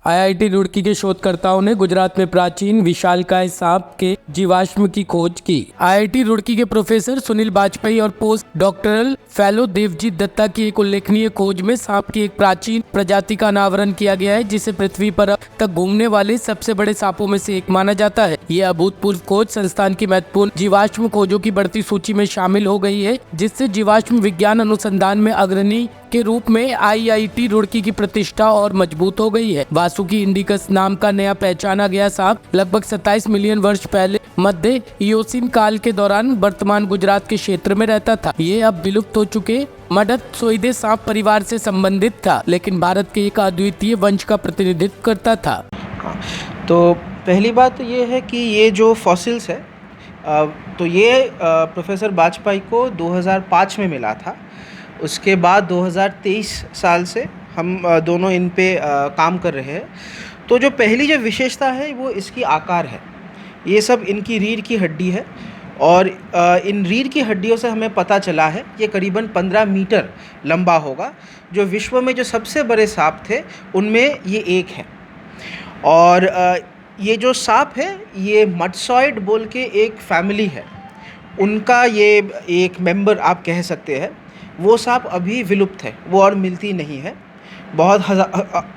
IIT Roorkee के शोधकर्ताओं ने गुजरात में प्राचीन विशालकाय सांप के जीवाश्म की खोज की। आईआईटी रुड़की के प्रोफेसर सुनील बाजपेयी और post doctoral fellow Devjit Datta की एक उल्लेखनीय खोज में सांप की एक प्राचीन प्रजाति का अनावरण किया गया है, जिसे पृथ्वी पर अब तक घूमने वाले सबसे बड़े सांपों में से एक माना जाता है। ये अभूतपूर्व खोज संस्थान की महत्वपूर्ण जीवाश्म खोजों की बढ़ती सूची में शामिल हो गई है, जिससे जीवाश्म विज्ञान अनुसंधान में अग्रणी के रूप में आईआईटी रुड़की की प्रतिष्ठा और मजबूत हो गई है। वासुकी इंडिकस नाम का नया पहचाना गया सांप लगभग 27 मिलियन वर्ष पहले मध्य इयोसीन काल के दौरान वर्तमान गुजरात के क्षेत्र में रहता था। ये अब विलुप्त हो चुके मडतसोइडे सांप परिवार से संबंधित था, लेकिन भारत के एक अद्वितीय वंश का प्रतिनिधित्व करता था। तो पहली बात तो ये है कि ये जो फॉसिल्स है तो ये प्रोफेसर बाजपेयी को 2005 में मिला था। उसके बाद 2023 साल से हम दोनों इन पे काम कर रहे हैं। तो जो पहली जो विशेषता है वो इसकी आकार है। ये सब इनकी रीढ़ की हड्डी है और इन रीढ़ की हड्डियों से हमें पता चला है ये करीबन 15 मीटर लंबा होगा। जो विश्व में जो सबसे बड़े सांप थे उनमें ये एक है। और ये जो सांप है ये मडसॉइड बोल के एक फैमिली है, उनका ये एक मेंबर आप कह सकते हैं। वो सांप अभी विलुप्त है, वो और मिलती नहीं है। बहुत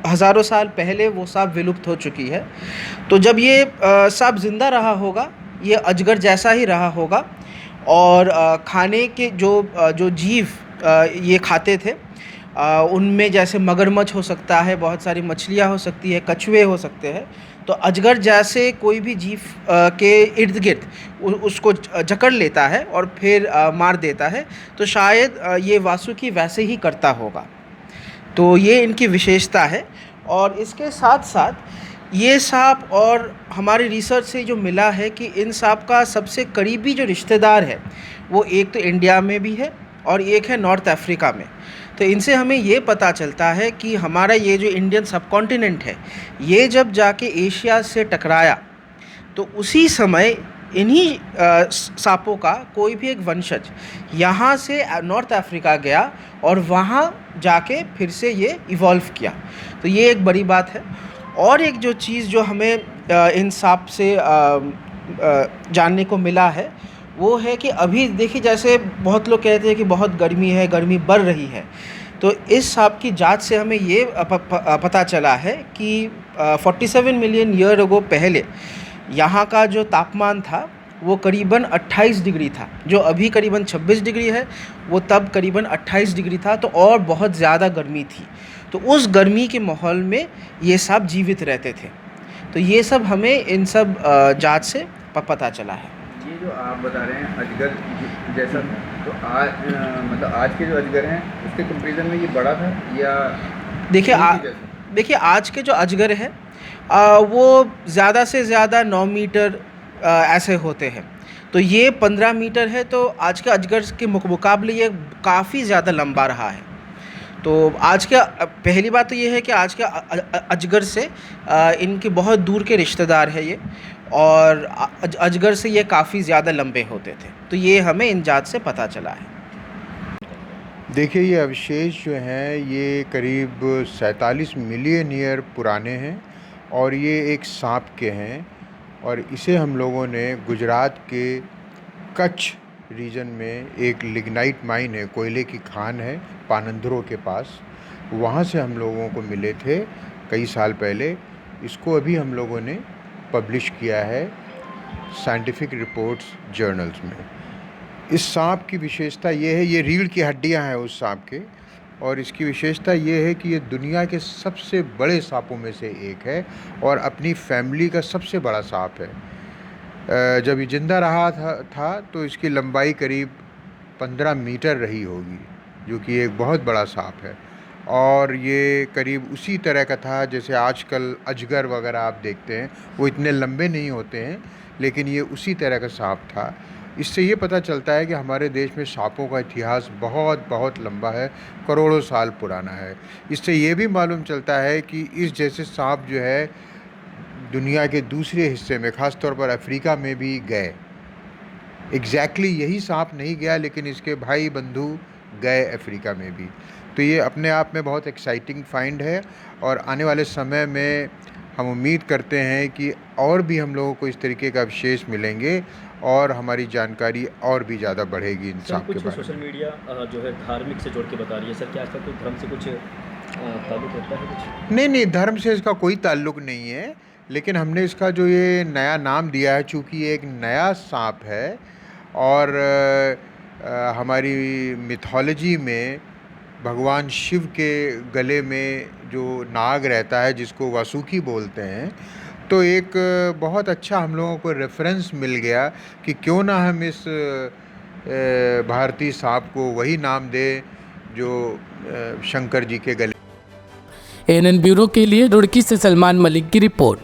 हज़ारों साल पहले वो सांप विलुप्त हो चुकी है। तो जब ये सांप ज़िंदा रहा होगा ये अजगर जैसा ही रहा होगा और खाने के जो जीव ये खाते थे उनमें जैसे मगरमच्छ हो सकता है, बहुत सारी मछलियाँ हो सकती है, कछुए हो सकते हैं। तो अजगर जैसे कोई भी जीव के इर्द गिर्द उसको जकड़ लेता है और फिर मार देता है। तो शायद ये वासुकी वैसे ही करता होगा। तो ये इनकी विशेषता है। और इसके साथ साथ ये सांप और हमारी रिसर्च से जो मिला है कि इन सांप का सबसे करीबी जो रिश्तेदार है वो एक तो इंडिया में भी है और एक है नॉर्थ अफ्रीका में। तो इनसे हमें ये पता चलता है कि हमारा ये जो इंडियन सबकॉन्टिनेंट है ये जब जाके एशिया से टकराया तो उसी समय इन्हीं सांपों का कोई भी एक वंशज यहाँ से नॉर्थ अफ्रीका गया और वहाँ जाके फिर से ये इवॉल्व किया। तो ये एक बड़ी बात है। और एक जो चीज़ जो हमें इन सांप से जानने को मिला है वो है कि अभी देखिए जैसे बहुत लोग कहते हैं कि बहुत गर्मी है, गर्मी बढ़ रही है। तो इस सांप की जांच से हमें ये पता चला है कि 47 मिलियन ईयर अगो पहले यहाँ का जो तापमान था वो करीबन 28 डिग्री था। जो अभी करीबन 26 डिग्री है वो तब करीबन 28 डिग्री था। तो और बहुत ज़्यादा गर्मी थी। तो उस गर्मी के माहौल में ये सांप जीवित रहते थे। तो ये सब हमें इन सब जांच से पता चला है। ये जो आप बता रहे हैं अजगर जैसा, तो आज मतलब आज के जो अजगर हैं उसके कंपेरिजन में ये बड़ा था या देखिए आज के जो अजगर हैं वो ज़्यादा से ज़्यादा 9 मीटर ऐसे होते हैं। तो ये 15 मीटर है। तो आज के अजगर के मुकाबले ये काफ़ी ज़्यादा लंबा रहा है। तो आज का पहली बात तो ये है कि आज के अजगर से इनके बहुत दूर के रिश्तेदार है ये, और अजगर से ये काफ़ी ज़्यादा लंबे होते थे। तो ये हमें इन जांच से पता चला है। देखिए ये अवशेष जो हैं ये करीब 47 मिलियन ईयर पुराने हैं और ये एक सांप के हैं। और इसे हम लोगों ने गुजरात के कच्छ रीजन में एक लिग्नाइट माइन है, कोयले की खान है पानंदरों के पास, वहाँ से हम लोगों को मिले थे कई साल पहले। इसको अभी हम लोगों ने पब्लिश किया है साइंटिफिक रिपोर्ट्स जर्नल्स में। इस सांप की विशेषता ये है, ये रीढ़ की हड्डियां हैं उस सांप के, और इसकी विशेषता ये है कि ये दुनिया के सबसे बड़े सांपों में से एक है और अपनी फैमिली का सबसे बड़ा सांप है। जब ये ज़िंदा रहा था तो इसकी लंबाई करीब 15 मीटर रही होगी, जो कि एक बहुत बड़ा सांप है। और ये करीब उसी तरह का था जैसे आजकल अजगर वगैरह आप देखते हैं, वो इतने लंबे नहीं होते हैं, लेकिन ये उसी तरह का सांप था। इससे ये पता चलता है कि हमारे देश में सांपों का इतिहास बहुत बहुत लंबा है, करोड़ों साल पुराना है। इससे ये भी मालूम चलता है कि इस जैसे सांप जो है दुनिया के दूसरे हिस्से में, ख़ास तौर पर अफ्रीका में भी गए। एग्जैक्टली यही सांप नहीं गया, लेकिन इसके भाई बंधु गए अफ्रीका में भी। तो ये अपने आप में बहुत एक्साइटिंग फाइंड है और आने वाले समय में हम उम्मीद करते हैं कि और भी हम लोगों को इस तरीके का अवशेष मिलेंगे और हमारी जानकारी और भी ज़्यादा बढ़ेगी इन सर सांप के कुछ बारे सोशल में। मीडिया जो है धार्मिक से जोड़ के बता रही है सर, क्या इसका कोई धर्म से कुछ ताल्लुक होता है कुछ? नहीं नहीं, धर्म से इसका कोई ताल्लुक नहीं है, लेकिन हमने इसका जो ये नया नाम दिया है, चूँकि ये एक नया सांप है और हमारी मिथोलॉजी में भगवान शिव के गले में जो नाग रहता है जिसको वासुकी बोलते हैं, तो एक बहुत अच्छा हम लोगों को रेफरेंस मिल गया कि क्यों ना हम इस भारतीय सांप को वही नाम दें जो शंकर जी के गले। एएनएन ब्यूरो के लिए रुड़की से सलमान मलिक की रिपोर्ट।